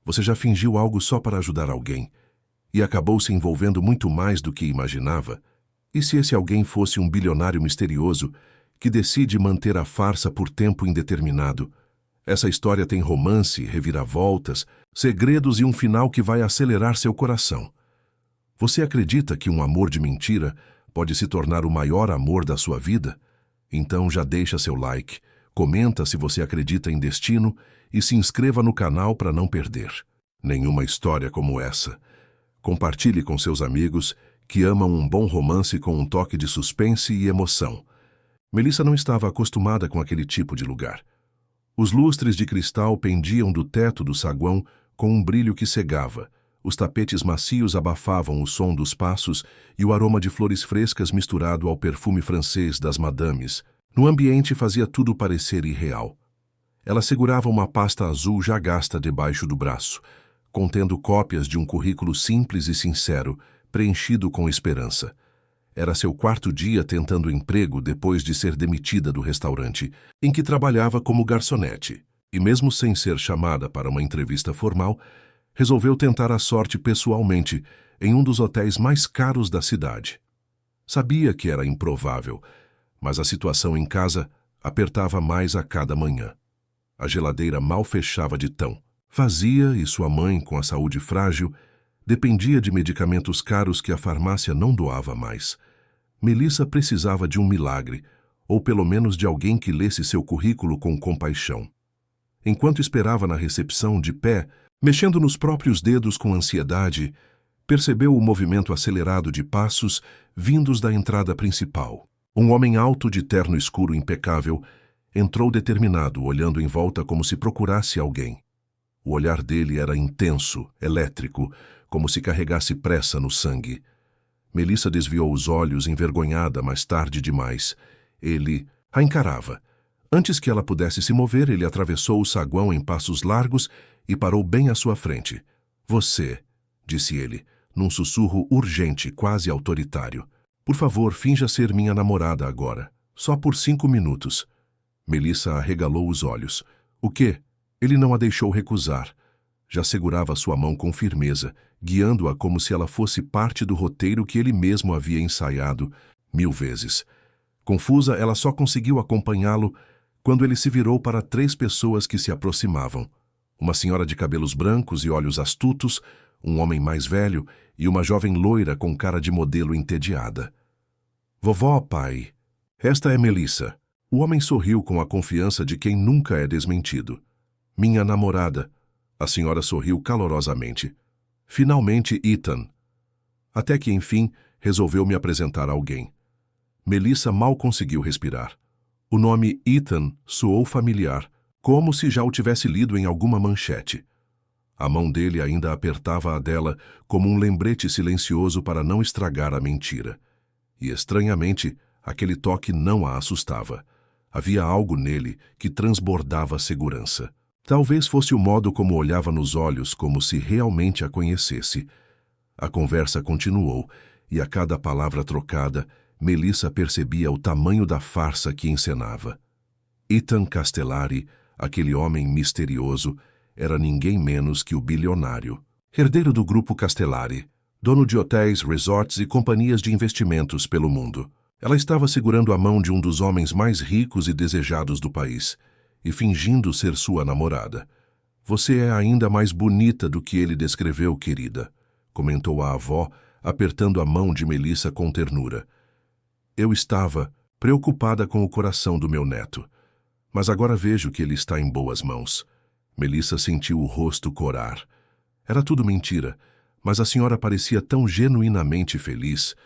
Você já fingiu algo só para ajudar alguém e acabou se envolvendo muito mais do que imaginava? E se esse alguém fosse um bilionário misterioso que decide manter a farsa por tempo indeterminado? Essa história tem romance, reviravoltas, segredos e um final que vai acelerar seu coração. Você acredita que um amor de mentira pode se tornar o maior amor da sua vida? Então já deixa seu like, comenta se você acredita em destino e se inscreva no canal para não perder nenhuma história como essa. Compartilhe com seus amigos que amam um bom romance com um toque de suspense e emoção. Melissa não estava acostumada com aquele tipo de lugar. Os lustres de cristal pendiam do teto do saguão com um brilho que cegava. Os tapetes macios abafavam o som dos passos e o aroma de flores frescas misturado ao perfume francês das madames. No ambiente fazia tudo parecer irreal. Ela segurava uma pasta azul já gasta debaixo do braço, contendo cópias de um currículo simples e sincero, preenchido com esperança. Era seu quarto dia tentando emprego depois de ser demitida do restaurante, em que trabalhava como garçonete, e mesmo sem ser chamada para uma entrevista formal, resolveu tentar a sorte pessoalmente em um dos hotéis mais caros da cidade. Sabia que era improvável, mas a situação em casa apertava mais a cada manhã. A geladeira mal fechava de tão vazia e sua mãe, com a saúde frágil, dependia de medicamentos caros que a farmácia não doava mais. Melissa precisava de um milagre, ou pelo menos de alguém que lesse seu currículo com compaixão. Enquanto esperava na recepção, de pé, mexendo nos próprios dedos com ansiedade, percebeu o movimento acelerado de passos vindos da entrada principal. Um homem alto de terno escuro impecável entrou determinado, olhando em volta como se procurasse alguém. O olhar dele era intenso, elétrico, como se carregasse pressa no sangue. Melissa desviou os olhos, envergonhada, mais tarde demais. Ele a encarava. Antes que ela pudesse se mover, ele atravessou o saguão em passos largos e parou bem à sua frente. Você, disse ele, num sussurro urgente, quase autoritário. Por favor, finja ser minha namorada agora. Só por 5 minutos. Melissa arregalou os olhos. O quê? Ele não a deixou recusar. Já segurava sua mão com firmeza, guiando-a como se ela fosse parte do roteiro que ele mesmo havia ensaiado 1000 vezes. Confusa, ela só conseguiu acompanhá-lo quando ele se virou para 3 pessoas que se aproximavam. Uma senhora de cabelos brancos e olhos astutos, um homem mais velho e uma jovem loira com cara de modelo entediada. Vovó, pai. Esta é Melissa. O homem sorriu com a confiança de quem nunca é desmentido. Minha namorada. A senhora sorriu calorosamente. Finalmente, Ethan. Até que, enfim, resolveu me apresentar a alguém. Melissa mal conseguiu respirar. O nome Ethan soou familiar, como se já o tivesse lido em alguma manchete. A mão dele ainda apertava a dela como um lembrete silencioso para não estragar a mentira. E, estranhamente, aquele toque não a assustava. Havia algo nele que transbordava segurança. Talvez fosse o modo como olhava nos olhos, como se realmente a conhecesse. A conversa continuou, e a cada palavra trocada, Melissa percebia o tamanho da farsa que encenava. Ethan Castellari, aquele homem misterioso, era ninguém menos que o bilionário, herdeiro do grupo Castellari, dono de hotéis, resorts e companhias de investimentos pelo mundo. Ela estava segurando a mão de um dos homens mais ricos e desejados do país, e fingindo ser sua namorada. Você é ainda mais bonita do que ele descreveu, querida, comentou a avó, apertando a mão de Melissa com ternura. Eu estava preocupada com o coração do meu neto, mas agora vejo que ele está em boas mãos. Melissa sentiu o rosto corar. Era tudo mentira, mas a senhora parecia tão genuinamente feliz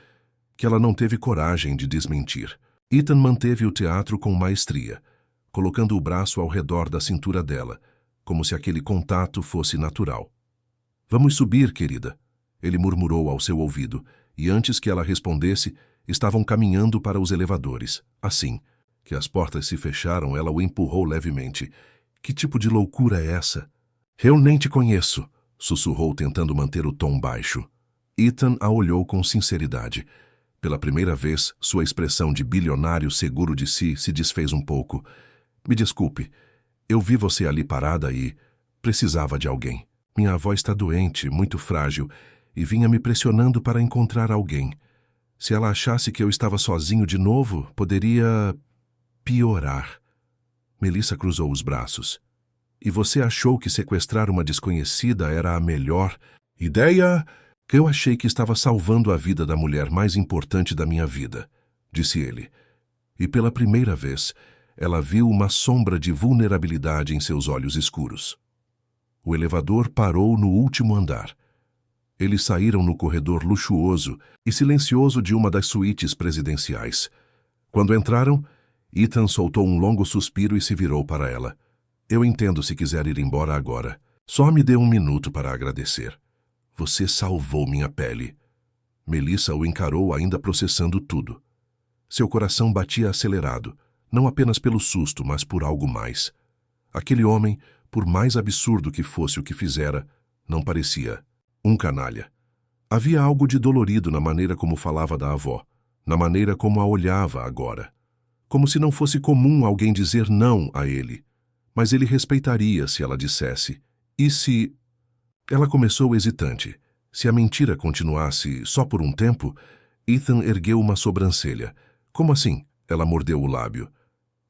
que ela não teve coragem de desmentir. Ethan manteve o teatro com maestria, colocando o braço ao redor da cintura dela, como se aquele contato fosse natural. Vamos subir, querida, ele murmurou ao seu ouvido, e antes que ela respondesse, estavam caminhando para os elevadores. Assim que as portas se fecharam, ela o empurrou levemente. Que tipo de loucura é essa? Eu nem te conheço, sussurrou tentando manter o tom baixo. Ethan a olhou com sinceridade. Pela primeira vez, sua expressão de bilionário seguro de si se desfez um pouco. Me desculpe, eu vi você ali parada e precisava de alguém. Minha avó está doente, muito frágil, e vinha me pressionando para encontrar alguém. Se ela achasse que eu estava sozinho de novo, poderia piorar. Melissa cruzou os braços. E você achou que sequestrar uma desconhecida era a melhor ideia? Eu achei que estava salvando a vida da mulher mais importante da minha vida, disse ele. E pela primeira vez, ela viu uma sombra de vulnerabilidade em seus olhos escuros. O elevador parou no último andar. Eles saíram no corredor luxuoso e silencioso de uma das suítes presidenciais. Quando entraram, Ethan soltou um longo suspiro e se virou para ela. Eu entendo se quiser ir embora agora. Só me dê um minuto para agradecer. Você salvou minha pele. Melissa o encarou ainda processando tudo. Seu coração batia acelerado, não apenas pelo susto, mas por algo mais. Aquele homem, por mais absurdo que fosse o que fizera, não parecia um canalha. Havia algo de dolorido na maneira como falava da avó, na maneira como a olhava agora. Como se não fosse comum alguém dizer não a ele. Mas ele respeitaria se ela dissesse. E se... Ela começou hesitante. Se a mentira continuasse só por um tempo, Ethan ergueu uma sobrancelha. Como assim? Ela mordeu o lábio.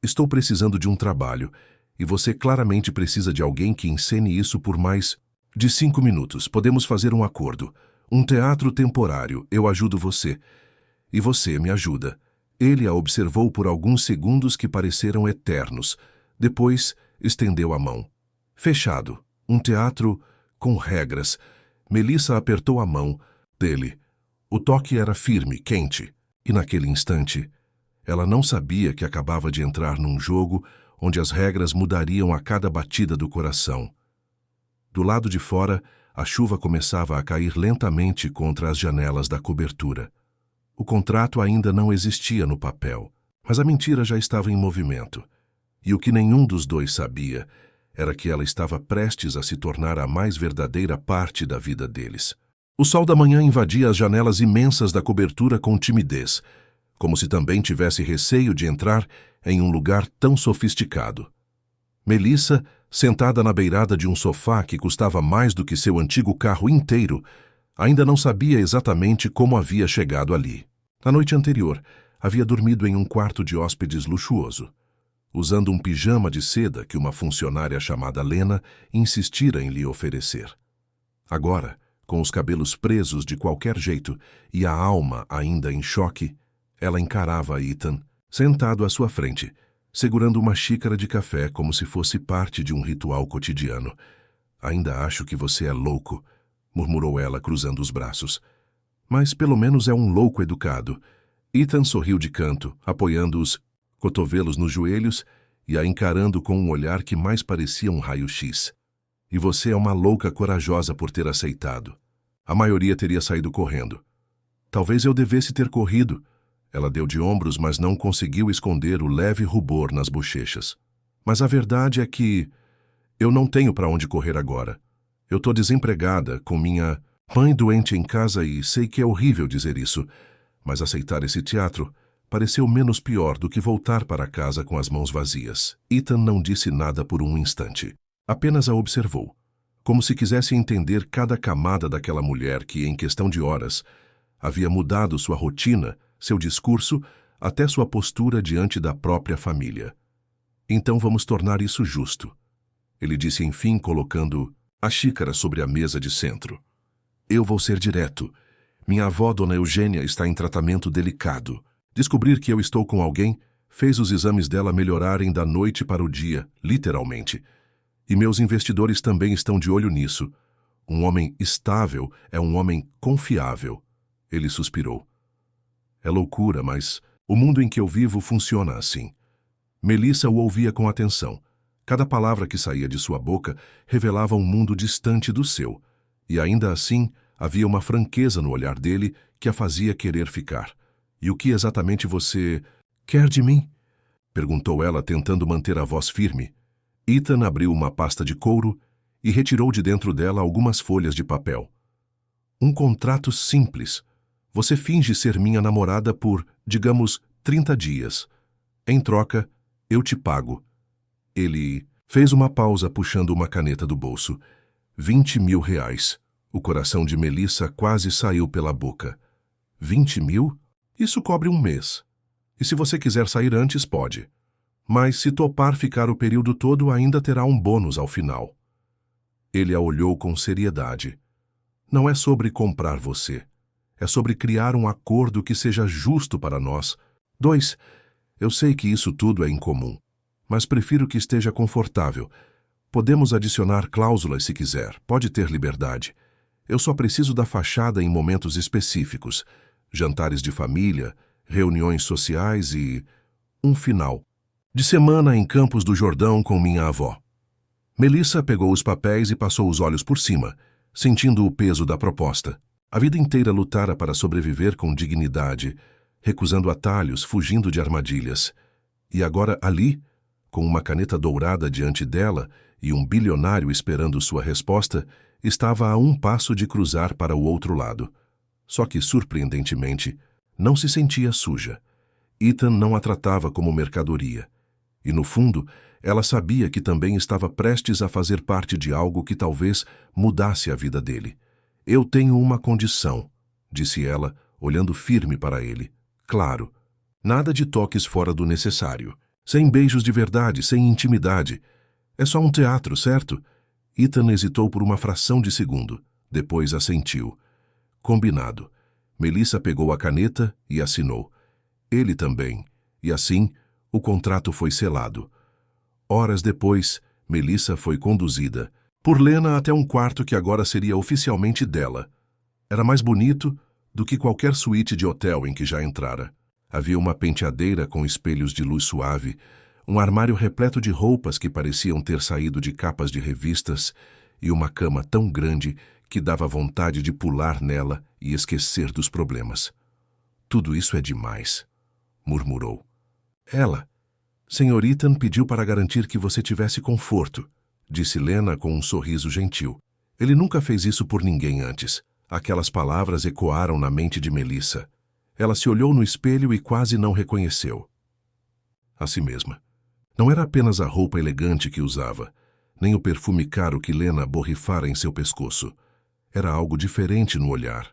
Estou precisando de um trabalho, e você claramente precisa de alguém que encene isso por mais de 5 minutos. Podemos fazer um acordo. Um teatro temporário. Eu ajudo você. E você me ajuda. Ele a observou por alguns segundos que pareceram eternos. Depois, estendeu a mão. Fechado. Um teatro com regras. Melissa apertou a mão dele. O toque era firme, quente. E naquele instante, ela não sabia que acabava de entrar num jogo onde as regras mudariam a cada batida do coração. Do lado de fora, a chuva começava a cair lentamente contra as janelas da cobertura. O contrato ainda não existia no papel, mas a mentira já estava em movimento. E o que nenhum dos dois sabia era que ela estava prestes a se tornar a mais verdadeira parte da vida deles. O sol da manhã invadia as janelas imensas da cobertura com timidez, como se também tivesse receio de entrar em um lugar tão sofisticado. Melissa, sentada na beirada de um sofá que custava mais do que seu antigo carro inteiro, ainda não sabia exatamente como havia chegado ali. Na noite anterior, havia dormido em um quarto de hóspedes luxuoso, usando um pijama de seda que uma funcionária chamada Lena insistira em lhe oferecer. Agora, com os cabelos presos de qualquer jeito e a alma ainda em choque, ela encarava Ethan, sentado à sua frente, segurando uma xícara de café como se fosse parte de um ritual cotidiano. Ainda acho que você é louco, murmurou ela cruzando os braços. Mas pelo menos é um louco educado. Ethan sorriu de canto, apoiando os cotovelos nos joelhos e a encarando com um olhar que mais parecia um raio-x. E você é uma louca corajosa por ter aceitado. A maioria teria saído correndo. Talvez eu devesse ter corrido. Ela deu de ombros, mas não conseguiu esconder o leve rubor nas bochechas. Mas a verdade é que eu não tenho para onde correr agora. Eu estou desempregada, com minha mãe doente em casa e sei que é horrível dizer isso, mas aceitar esse teatro pareceu menos pior do que voltar para casa com as mãos vazias. Ethan não disse nada por um instante. Apenas a observou, como se quisesse entender cada camada daquela mulher que, em questão de horas, havia mudado sua rotina, seu discurso, até sua postura diante da própria família. Então vamos tornar isso justo, ele disse enfim, colocando a xícara sobre a mesa de centro. Eu vou ser direto. Minha avó, Dona Eugênia, está em tratamento delicado. Descobrir que eu estou com alguém fez os exames dela melhorarem da noite para o dia, literalmente. E meus investidores também estão de olho nisso. Um homem estável é um homem confiável. Ele suspirou. É loucura, mas o mundo em que eu vivo funciona assim. Melissa o ouvia com atenção. Cada palavra que saía de sua boca revelava um mundo distante do seu. E ainda assim, havia uma franqueza no olhar dele que a fazia querer ficar. E o que exatamente você quer de mim? Perguntou ela, tentando manter a voz firme. Ethan abriu uma pasta de couro e retirou de dentro dela algumas folhas de papel. Um contrato simples. Você finge ser minha namorada por, digamos, 30 dias. Em troca, eu te pago. Ele fez uma pausa puxando uma caneta do bolso. R$ 20.000. O coração de Melissa quase saiu pela boca. 20 mil? Isso cobre um mês. E se você quiser sair antes, pode. Mas se topar ficar o período todo, ainda terá um bônus ao final. Ele a olhou com seriedade. Não é sobre comprar você. É sobre criar um acordo que seja justo para nós. 2. Eu sei que isso tudo é incomum, mas prefiro que esteja confortável. Podemos adicionar cláusulas se quiser, pode ter liberdade. Eu só preciso da fachada em momentos específicos, jantares de família, reuniões sociais e um final de semana em Campos do Jordão com minha avó. Melissa pegou os papéis e passou os olhos por cima, sentindo o peso da proposta. A vida inteira lutara para sobreviver com dignidade, recusando atalhos, fugindo de armadilhas. E agora ali, com uma caneta dourada diante dela e um bilionário esperando sua resposta, estava a um passo de cruzar para o outro lado. Só que, surpreendentemente, não se sentia suja. Ethan não a tratava como mercadoria. E, no fundo, ela sabia que também estava prestes a fazer parte de algo que talvez mudasse a vida dele. Eu tenho uma condição, disse ela, olhando firme para ele. Claro, nada de toques fora do necessário. Sem beijos de verdade, sem intimidade. É só um teatro, certo? Ethan hesitou por uma fração de segundo. Depois assentiu. Combinado. Melissa pegou a caneta e assinou. Ele também. E assim, o contrato foi selado. Horas depois, Melissa foi conduzida por Lena até um quarto que agora seria oficialmente dela. Era mais bonito do que qualquer suíte de hotel em que já entrara. Havia uma penteadeira com espelhos de luz suave, um armário repleto de roupas que pareciam ter saído de capas de revistas e uma cama tão grande que dava vontade de pular nela e esquecer dos problemas. Tudo isso é demais, murmurou. Ela, Sr. Ethan pediu para garantir que você tivesse conforto, disse Lena com um sorriso gentil. Ele nunca fez isso por ninguém antes. Aquelas palavras ecoaram na mente de Melissa. Ela se olhou no espelho e quase não reconheceu a si mesma. Não era apenas a roupa elegante que usava, nem o perfume caro que Lena borrifara em seu pescoço. Era algo diferente no olhar.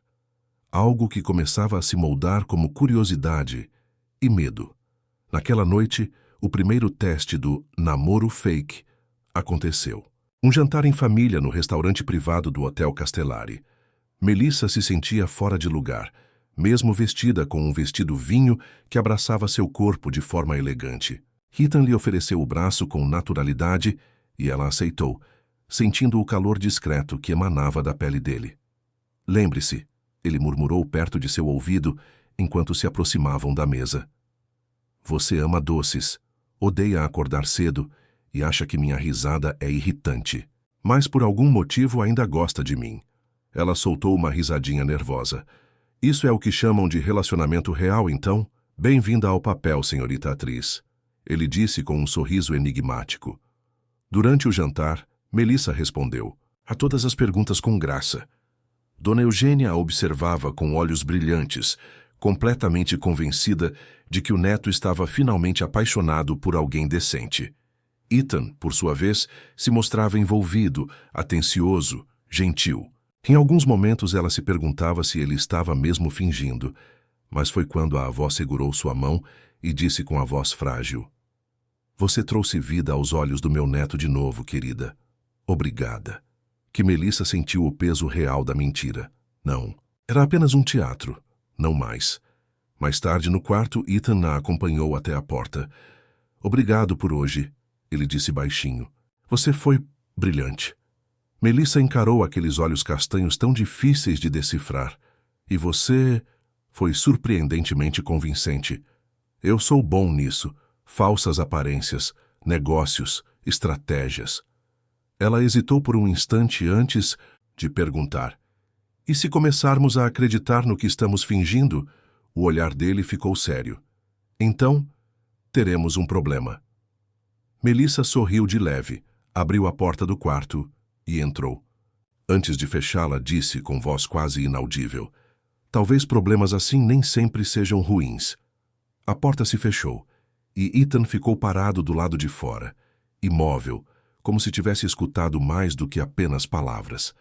Algo que começava a se moldar como curiosidade e medo. Naquela noite, o primeiro teste do namoro fake aconteceu. Um jantar em família no restaurante privado do Hotel Castellari. Melissa se sentia fora de lugar, mesmo vestida com um vestido vinho que abraçava seu corpo de forma elegante. Ethan lhe ofereceu o braço com naturalidade e ela aceitou, sentindo o calor discreto que emanava da pele dele. Lembre-se, ele murmurou perto de seu ouvido enquanto se aproximavam da mesa. Você ama doces, odeia acordar cedo e acha que minha risada é irritante. Mas por algum motivo ainda gosta de mim. Ela soltou uma risadinha nervosa. Isso é o que chamam de relacionamento real, então? Bem-vinda ao papel, senhorita atriz. Ele disse com um sorriso enigmático. Durante o jantar, Melissa respondeu a todas as perguntas com graça. Dona Eugênia a observava com olhos brilhantes, completamente convencida de que o neto estava finalmente apaixonado por alguém decente. Ethan, por sua vez, se mostrava envolvido, atencioso, gentil. Em alguns momentos ela se perguntava se ele estava mesmo fingindo, mas foi quando a avó segurou sua mão e disse com a voz frágil: Você trouxe vida aos olhos do meu neto de novo, querida. Obrigada. Que Melissa sentiu o peso real da mentira. Não, era apenas um teatro, não mais. Mais tarde, no quarto, Ethan a acompanhou até a porta. Obrigado por hoje, ele disse baixinho. Você foi brilhante. Melissa encarou aqueles olhos castanhos tão difíceis de decifrar. E você foi surpreendentemente convincente. Eu sou bom nisso. Falsas aparências, negócios, estratégias. Ela hesitou por um instante antes de perguntar. E se começarmos a acreditar no que estamos fingindo? O olhar dele ficou sério. Então, teremos um problema. Melissa sorriu de leve, abriu a porta do quarto e entrou. Antes de fechá-la, disse com voz quase inaudível: Talvez problemas assim nem sempre sejam ruins. A porta se fechou e Ethan ficou parado do lado de fora, imóvel, como se tivesse escutado mais do que apenas palavras.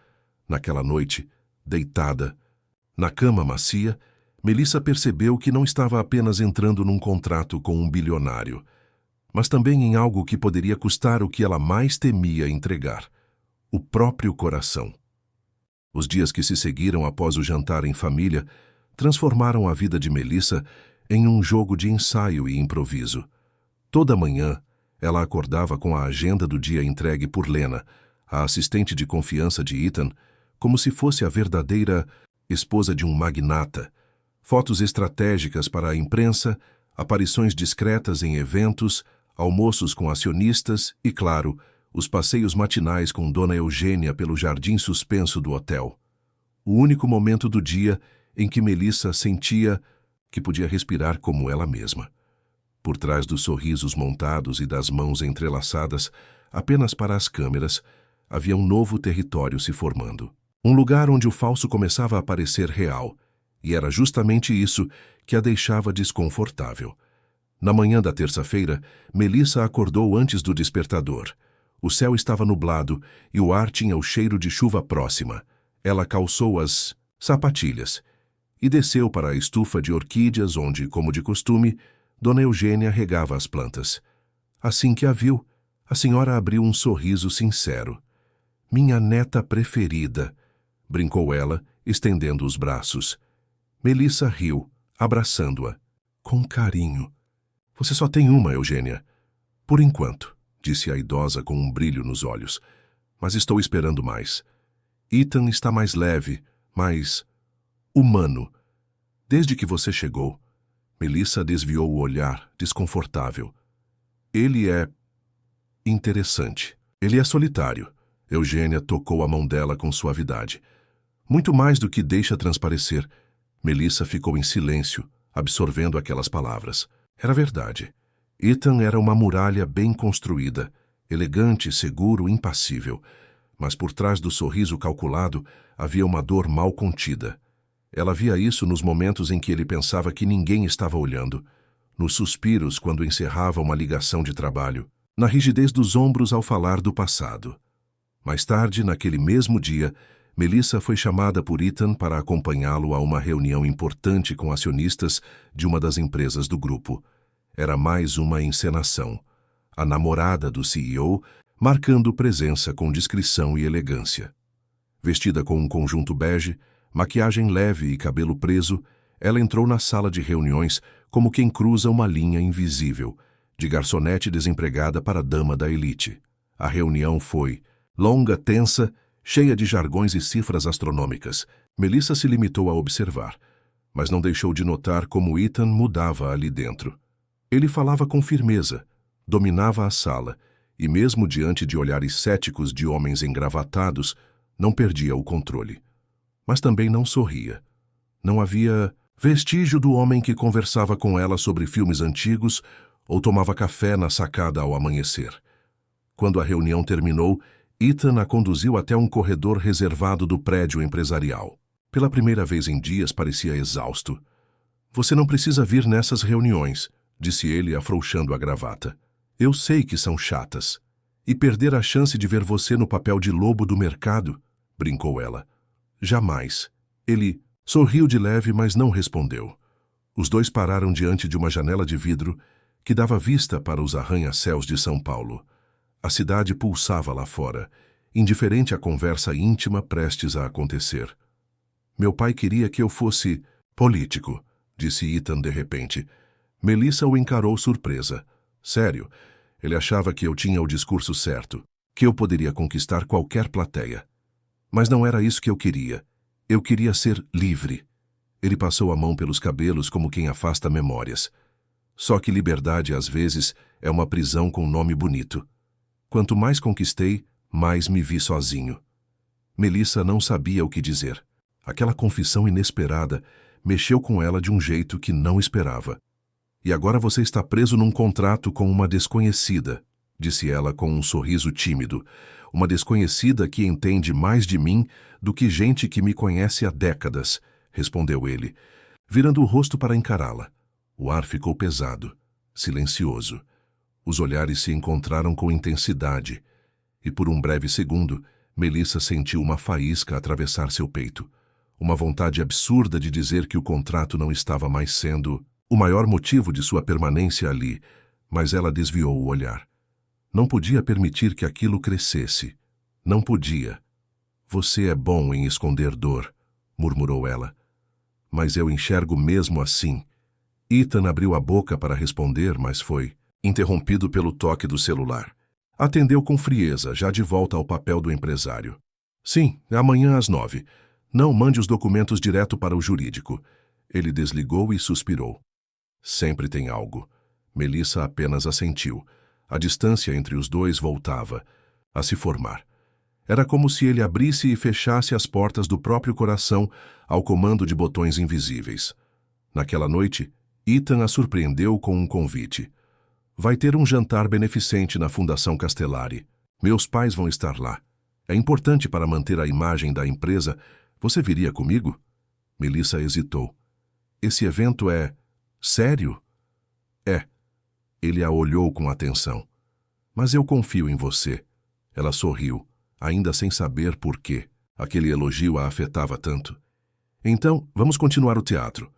Naquela noite, deitada, na cama macia, Melissa percebeu que não estava apenas entrando num contrato com um bilionário, mas também em algo que poderia custar o que ela mais temia entregar: o próprio coração. Os dias que se seguiram após o jantar em família transformaram a vida de Melissa em um jogo de ensaio e improviso. Toda manhã, ela acordava com a agenda do dia entregue por Lena, a assistente de confiança de Ethan, como se fosse a verdadeira esposa de um magnata. Fotos estratégicas para a imprensa, aparições discretas em eventos, almoços com acionistas e, claro, os passeios matinais com Dona Eugênia pelo jardim suspenso do hotel. O único momento do dia em que Melissa sentia que podia respirar como ela mesma. Por trás dos sorrisos montados e das mãos entrelaçadas, apenas para as câmeras, havia um novo território se formando. Um lugar onde o falso começava a parecer real, e era justamente isso que a deixava desconfortável. Na manhã da terça-feira, Melissa acordou antes do despertador. O céu estava nublado e o ar tinha o cheiro de chuva próxima. Ela calçou as sapatilhas e desceu para a estufa de orquídeas onde, como de costume, Dona Eugênia regava as plantas. Assim que a viu, a senhora abriu um sorriso sincero. "Minha neta preferida", brincou ela, estendendo os braços. Melissa riu, abraçando-a. "Com carinho." "Você só tem uma, Eugênia." "Por enquanto", disse a idosa com um brilho nos olhos. "Mas estou esperando mais. Ethan está mais leve, mais humano. Desde que você chegou." Melissa desviou o olhar, desconfortável. "Ele é interessante. Ele é solitário." Eugênia tocou a mão dela com suavidade. "Muito mais do que deixa transparecer." Melissa ficou em silêncio, absorvendo aquelas palavras. Era verdade. Ethan era uma muralha bem construída, elegante, seguro, impassível. Mas por trás do sorriso calculado havia uma dor mal contida. Ela via isso nos momentos em que ele pensava que ninguém estava olhando, nos suspiros quando encerrava uma ligação de trabalho, na rigidez dos ombros ao falar do passado. Mais tarde, naquele mesmo dia, Melissa foi chamada por Ethan para acompanhá-lo a uma reunião importante com acionistas de uma das empresas do grupo. Era mais uma encenação. A namorada do CEO marcando presença com discrição e elegância. Vestida com um conjunto bege, maquiagem leve e cabelo preso, ela entrou na sala de reuniões como quem cruza uma linha invisível, de garçonete desempregada para dama da elite. A reunião foi longa, tensa, cheia de jargões e cifras astronômicas. Melissa se limitou a observar, mas não deixou de notar como Ethan mudava ali dentro. Ele falava com firmeza, dominava a sala, e mesmo diante de olhares céticos de homens engravatados, não perdia o controle. Mas também não sorria. Não havia vestígio do homem que conversava com ela sobre filmes antigos ou tomava café na sacada ao amanhecer. Quando a reunião terminou, Ethan a conduziu até um corredor reservado do prédio empresarial. Pela primeira vez em dias parecia exausto. "Você não precisa vir nessas reuniões", disse ele, afrouxando a gravata. "Eu sei que são chatas. E perder a chance de ver você no papel de lobo do mercado?", brincou ela. "Jamais." Ele sorriu de leve, mas não respondeu. Os dois pararam diante de uma janela de vidro que dava vista para os arranha-céus de São Paulo. A cidade pulsava lá fora, indiferente à conversa íntima prestes a acontecer. "Meu pai queria que eu fosse político", disse Ethan de repente. Melissa o encarou surpresa. "Sério, ele achava que eu tinha o discurso certo, que eu poderia conquistar qualquer plateia. Mas não era isso que eu queria. Eu queria ser livre." Ele passou a mão pelos cabelos como quem afasta memórias. "Só que liberdade, às vezes, é uma prisão com nome bonito. Quanto mais conquistei, mais me vi sozinho." Melissa não sabia o que dizer. Aquela confissão inesperada mexeu com ela de um jeito que não esperava. "E agora você está preso num contrato com uma desconhecida", disse ela com um sorriso tímido. "Uma desconhecida que entende mais de mim do que gente que me conhece há décadas", respondeu ele, virando o rosto para encará-la. O ar ficou pesado, silencioso. Os olhares se encontraram com intensidade. e por um breve segundo, Melissa sentiu uma faísca atravessar seu peito. Uma vontade absurda de dizer que o contrato não estava mais sendo o maior motivo de sua permanência ali, mas ela desviou o olhar. Não podia permitir que aquilo crescesse. Não podia. Você é bom em esconder dor, murmurou ela. Mas eu enxergo mesmo assim. Ethan abriu a boca para responder, mas foi interrompido pelo toque do celular. Atendeu com frieza, já de volta ao papel do empresário. Sim, amanhã às 9. Não mande os documentos direto para o jurídico. Ele desligou e suspirou. Sempre tem algo. Melissa apenas assentiu. A distância entre os dois voltava a se formar. Era como se ele abrisse e fechasse as portas do próprio coração ao comando de botões invisíveis. Naquela noite, Ethan a surpreendeu com um convite. Vai ter um jantar beneficente na Fundação Castellari. Meus pais vão estar lá. É importante para manter a imagem da empresa. Você viria comigo? Melissa hesitou. Esse evento é sério? É. Ele a olhou com atenção. Mas eu confio em você. Ela sorriu, ainda sem saber por quê. Aquele elogio a afetava tanto. Então, vamos continuar o teatro.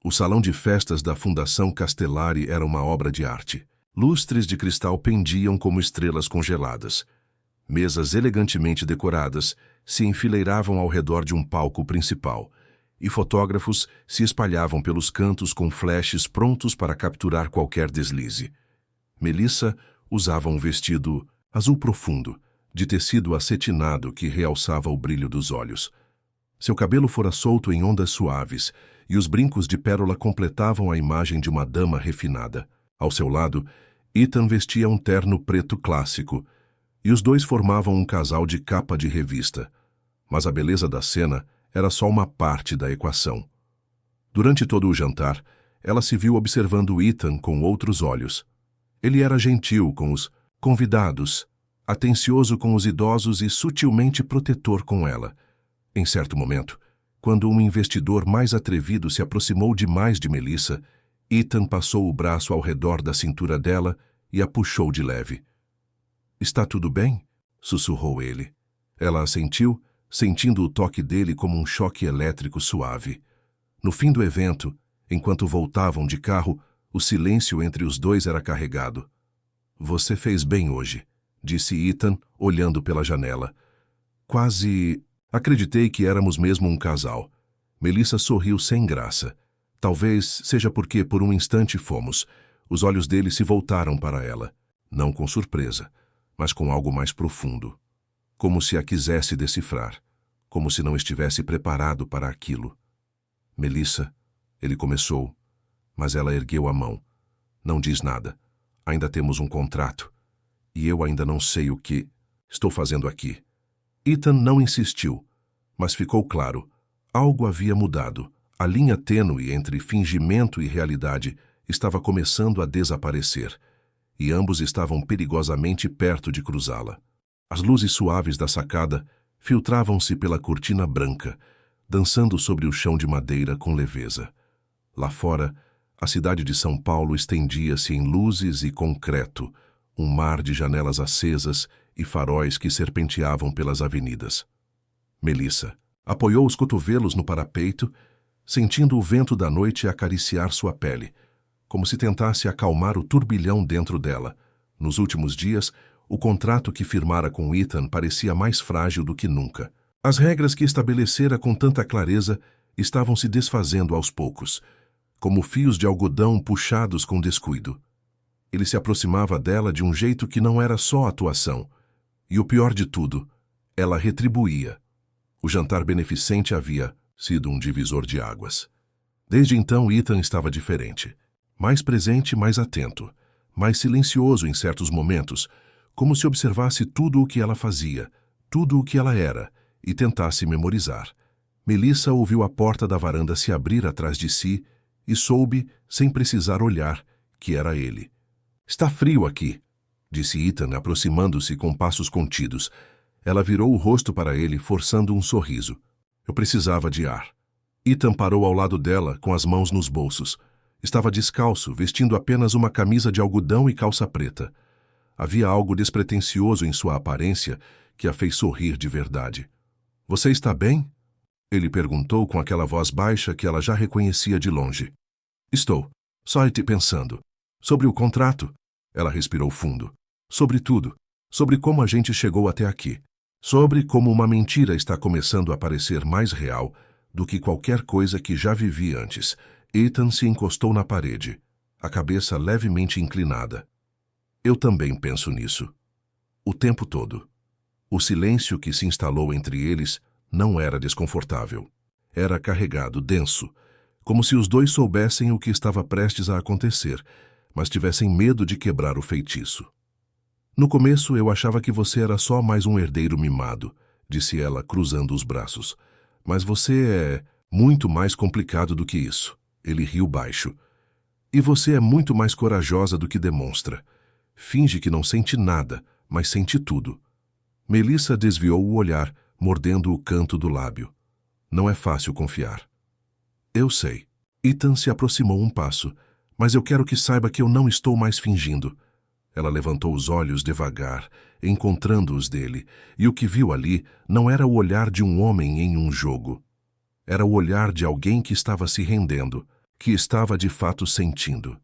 O salão de festas da Fundação Castellari era uma obra de arte. Lustres de cristal pendiam como estrelas congeladas. Mesas elegantemente decoradas se enfileiravam ao redor de um palco principal, e fotógrafos se espalhavam pelos cantos com flashes prontos para capturar qualquer deslize. Melissa usava um vestido azul profundo, de tecido acetinado que realçava o brilho dos olhos. Seu cabelo fora solto em ondas suaves, e os brincos de pérola completavam a imagem de uma dama refinada. Ao seu lado, Ethan vestia um terno preto clássico, e os dois formavam um casal de capa de revista. Mas a beleza da cena era só uma parte da equação. Durante todo o jantar, ela se viu observando Ethan com outros olhos. Ele era gentil com os convidados, atencioso com os idosos e sutilmente protetor com ela. Em certo momento, quando um investidor mais atrevido se aproximou demais de Melissa, Ethan passou o braço ao redor da cintura dela e a puxou de leve. Está tudo bem? Sussurrou ele. Ela assentiu, sentindo o toque dele como um choque elétrico suave. No fim do evento, enquanto voltavam de carro, o silêncio entre os dois era carregado. Você fez bem hoje, disse Ethan, olhando pela janela. Quase acreditei que éramos mesmo um casal. Melissa sorriu sem graça. Talvez seja porque por um instante fomos. Os olhos dele se voltaram para ela, não com surpresa, mas com algo mais profundo. Como se a quisesse decifrar, como se não estivesse preparado para aquilo. Melissa, ele começou, mas ela ergueu a mão. Não diz nada. Ainda temos um contrato. E eu ainda não sei o que estou fazendo aqui. Ethan não insistiu, mas ficou claro. Algo havia mudado. A linha tênue entre fingimento e realidade estava começando a desaparecer, e ambos estavam perigosamente perto de cruzá-la. As luzes suaves da sacada filtravam-se pela cortina branca, dançando sobre o chão de madeira com leveza. Lá fora, a cidade de São Paulo estendia-se em luzes e concreto, um mar de janelas acesas e faróis que serpenteavam pelas avenidas. Melissa apoiou os cotovelos no parapeito, sentindo o vento da noite acariciar sua pele, como se tentasse acalmar o turbilhão dentro dela. Nos últimos dias, o contrato que firmara com Ethan parecia mais frágil do que nunca. As regras que estabelecera com tanta clareza estavam se desfazendo aos poucos, como fios de algodão puxados com descuido. Ele se aproximava dela de um jeito que não era só atuação. E o pior de tudo, ela retribuía. O jantar beneficente havia sido um divisor de águas. Desde então, Ethan estava diferente. Mais presente, mais atento. Mais silencioso em certos momentos, como se observasse tudo o que ela fazia, tudo o que ela era, e tentasse memorizar. Melissa ouviu a porta da varanda se abrir atrás de si e soube, sem precisar olhar, que era ele. Está frio aqui, disse Ethan, aproximando-se com passos contidos. Ela virou o rosto para ele, forçando um sorriso. Eu precisava de ar. Ethan parou ao lado dela, com as mãos nos bolsos. Estava descalço, vestindo apenas uma camisa de algodão e calça preta. Havia algo despretensioso em sua aparência que a fez sorrir de verdade. Você está bem? Ele perguntou com aquela voz baixa que ela já reconhecia de longe. Estou. Só te pensando. Sobre o contrato. Ela respirou fundo. Sobre tudo. Sobre como a gente chegou até aqui. Sobre como uma mentira está começando a parecer mais real do que qualquer coisa que já vivi antes. Ethan se encostou na parede, a cabeça levemente inclinada. Eu também penso nisso. O tempo todo. O silêncio que se instalou entre eles não era desconfortável. Era carregado, denso, como se os dois soubessem o que estava prestes a acontecer, mas tivessem medo de quebrar o feitiço. No começo eu achava que você era só mais um herdeiro mimado, disse ela, cruzando os braços. Mas você é muito mais complicado do que isso. Ele riu baixo. E você é muito mais corajosa do que demonstra. Finge que não sente nada, mas sente tudo. Melissa desviou o olhar, mordendo o canto do lábio. Não é fácil confiar. Eu sei. Ethan se aproximou um passo, mas eu quero que saiba que eu não estou mais fingindo. Ela levantou os olhos devagar, encontrando os dele, e o que viu ali não era o olhar de um homem em um jogo. Era o olhar de alguém que estava se rendendo, que estava de fato sentindo.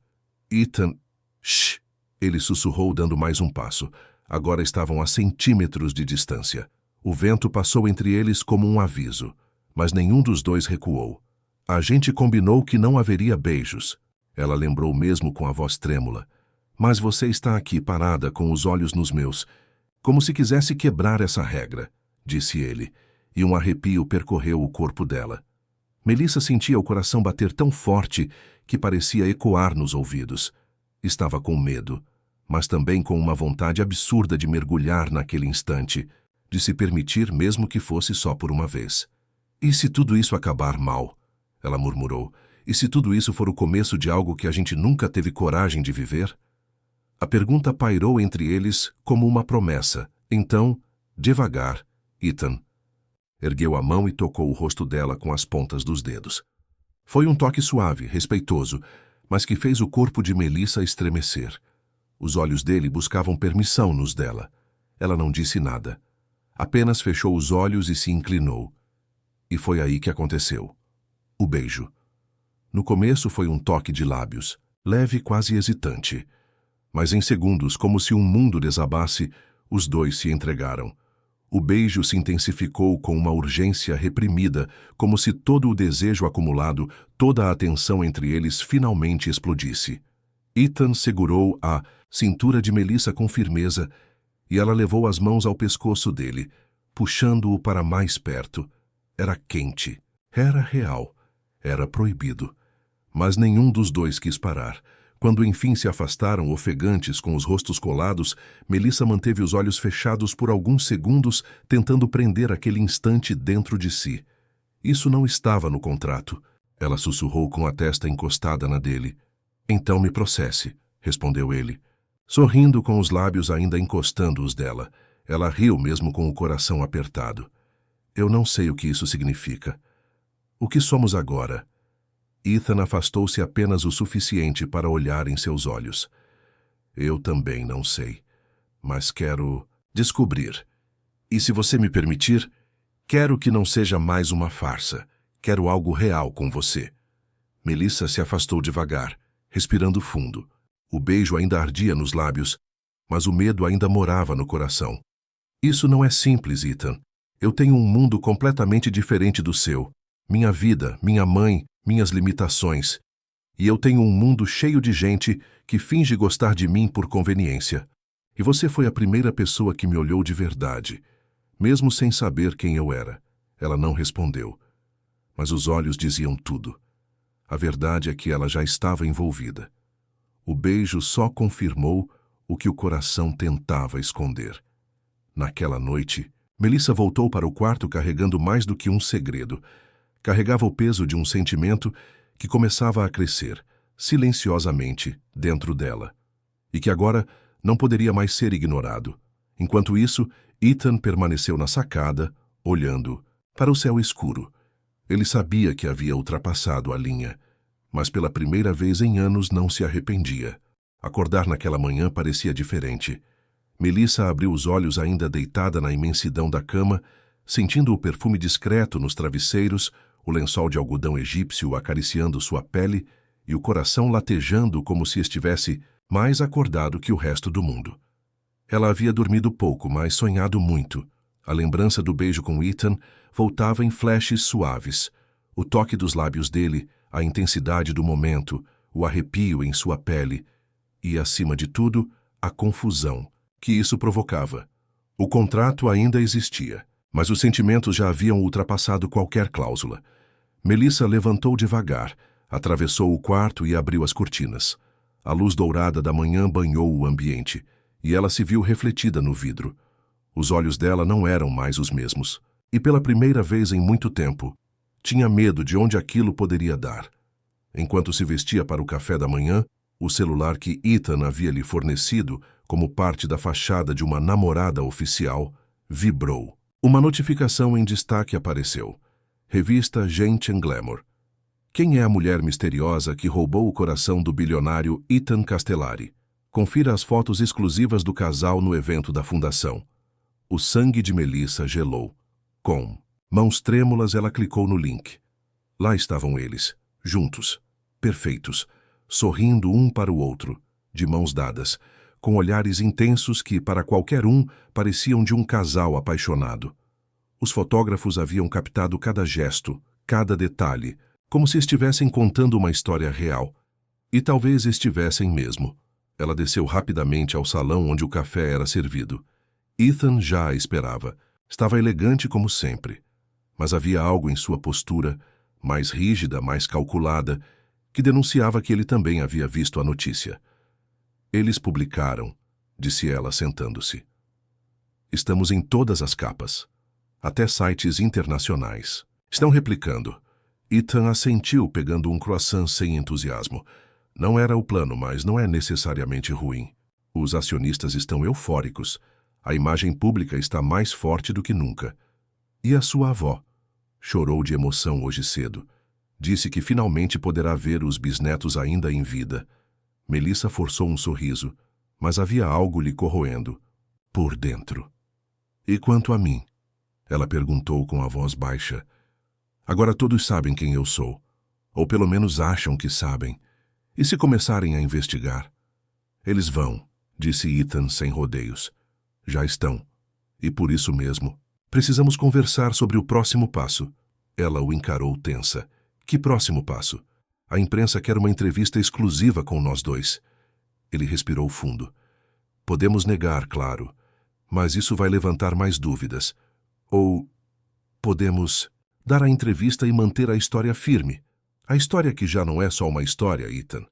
Ethan... Shh! Ele sussurrou dando mais um passo. Agora estavam a centímetros de distância. O vento passou entre eles como um aviso, mas nenhum dos dois recuou. A gente combinou que não haveria beijos. Ela lembrou mesmo com a voz trêmula. Mas você está aqui parada com os olhos nos meus, como se quisesse quebrar essa regra, disse ele, e um arrepio percorreu o corpo dela. Melissa sentia o coração bater tão forte que parecia ecoar nos ouvidos. Estava com medo, mas também com uma vontade absurda de mergulhar naquele instante, de se permitir mesmo que fosse só por uma vez. E se tudo isso acabar mal? Ela murmurou. E se tudo isso for o começo de algo que a gente nunca teve coragem de viver? A pergunta pairou entre eles como uma promessa. Então, devagar, Ethan ergueu a mão e tocou o rosto dela com as pontas dos dedos. Foi um toque suave, respeitoso, mas que fez o corpo de Melissa estremecer. Os olhos dele buscavam permissão nos dela. Ela não disse nada. Apenas fechou os olhos e se inclinou. E foi aí que aconteceu. O beijo. No começo foi um toque de lábios, leve e quase hesitante. Mas em segundos, como se um mundo desabasse, os dois se entregaram. O beijo se intensificou com uma urgência reprimida, como se todo o desejo acumulado, toda a atenção entre eles finalmente explodisse. Ethan segurou a cintura de Melissa com firmeza e ela levou as mãos ao pescoço dele, puxando-o para mais perto. Era quente, era real, era proibido. Mas nenhum dos dois quis parar. Quando enfim se afastaram, ofegantes, com os rostos colados, Melissa manteve os olhos fechados por alguns segundos, tentando prender aquele instante dentro de si. Isso não estava no contrato. Ela sussurrou com a testa encostada na dele. Então me processe, respondeu ele, sorrindo com os lábios ainda encostando os dela. Ela riu mesmo com o coração apertado. Eu não sei o que isso significa. O que somos agora? Ethan afastou-se apenas o suficiente para olhar em seus olhos. Eu também não sei, mas quero descobrir. E se você me permitir, quero que não seja mais uma farsa. Quero algo real com você. Melissa se afastou devagar, respirando fundo. O beijo ainda ardia nos lábios, mas o medo ainda morava no coração. Isso não é simples, Ethan. Eu tenho um mundo completamente diferente do seu. Minha vida, minha mãe, minhas limitações. E eu tenho um mundo cheio de gente que finge gostar de mim por conveniência. E você foi a primeira pessoa que me olhou de verdade, mesmo sem saber quem eu era. Ela não respondeu. Mas os olhos diziam tudo. A verdade é que ela já estava envolvida. O beijo só confirmou o que o coração tentava esconder. Naquela noite, Melissa voltou para o quarto carregando mais do que um segredo. Carregava o peso de um sentimento que começava a crescer, silenciosamente, dentro dela, e que agora não poderia mais ser ignorado. Enquanto isso, Ethan permaneceu na sacada, olhando para o céu escuro. Ele sabia que havia ultrapassado a linha, mas pela primeira vez em anos não se arrependia. Acordar naquela manhã parecia diferente. Melissa abriu os olhos ainda deitada na imensidão da cama, sentindo o perfume discreto nos travesseiros, o lençol de algodão egípcio acariciando sua pele e o coração latejando como se estivesse mais acordado que o resto do mundo. Ela havia dormido pouco, mas sonhado muito. A lembrança do beijo com Ethan voltava em flashes suaves. O toque dos lábios dele, a intensidade do momento, o arrepio em sua pele e, acima de tudo, a confusão que isso provocava. O contrato ainda existia, mas os sentimentos já haviam ultrapassado qualquer cláusula. Melissa levantou devagar, atravessou o quarto e abriu as cortinas. A luz dourada da manhã banhou o ambiente, e ela se viu refletida no vidro. Os olhos dela não eram mais os mesmos, e pela primeira vez em muito tempo, tinha medo de onde aquilo poderia dar. Enquanto se vestia para o café da manhã, o celular que Ethan havia lhe fornecido como parte da fachada de uma namorada oficial vibrou. Uma notificação em destaque apareceu. Revista Gente and Glamour. Quem é a mulher misteriosa que roubou o coração do bilionário Ethan Castellari? Confira as fotos exclusivas do casal no evento da fundação. O sangue de Melissa gelou. Com mãos trêmulas, ela clicou no link. Lá estavam eles, juntos, perfeitos, sorrindo um para o outro, de mãos dadas, com olhares intensos que, para qualquer um, pareciam de um casal apaixonado. Os fotógrafos haviam captado cada gesto, cada detalhe, como se estivessem contando uma história real. E talvez estivessem mesmo. Ela desceu rapidamente ao salão onde o café era servido. Ethan já a esperava. Estava elegante como sempre. Mas havia algo em sua postura, mais rígida, mais calculada, que denunciava que ele também havia visto a notícia. Eles publicaram, disse ela sentando-se. Estamos em todas as capas. Até sites internacionais. Estão replicando. Ethan assentiu, pegando um croissant sem entusiasmo. Não era o plano, mas não é necessariamente ruim. Os acionistas estão eufóricos. A imagem pública está mais forte do que nunca. E a sua avó? Chorou de emoção hoje cedo. Disse que finalmente poderá ver os bisnetos ainda em vida. Melissa forçou um sorriso, mas havia algo lhe corroendo, por dentro. E quanto a mim? Ela perguntou com a voz baixa. Agora todos sabem quem eu sou. Ou pelo menos acham que sabem. E se começarem a investigar? Eles vão, disse Ethan sem rodeios. Já estão. E por isso mesmo, precisamos conversar sobre o próximo passo. Ela o encarou tensa. Que próximo passo? A imprensa quer uma entrevista exclusiva com nós dois. Ele respirou fundo. Podemos negar, claro, mas isso vai levantar mais dúvidas. Ou podemos dar a entrevista e manter a história firme. A história que já não é só uma história, Ethan.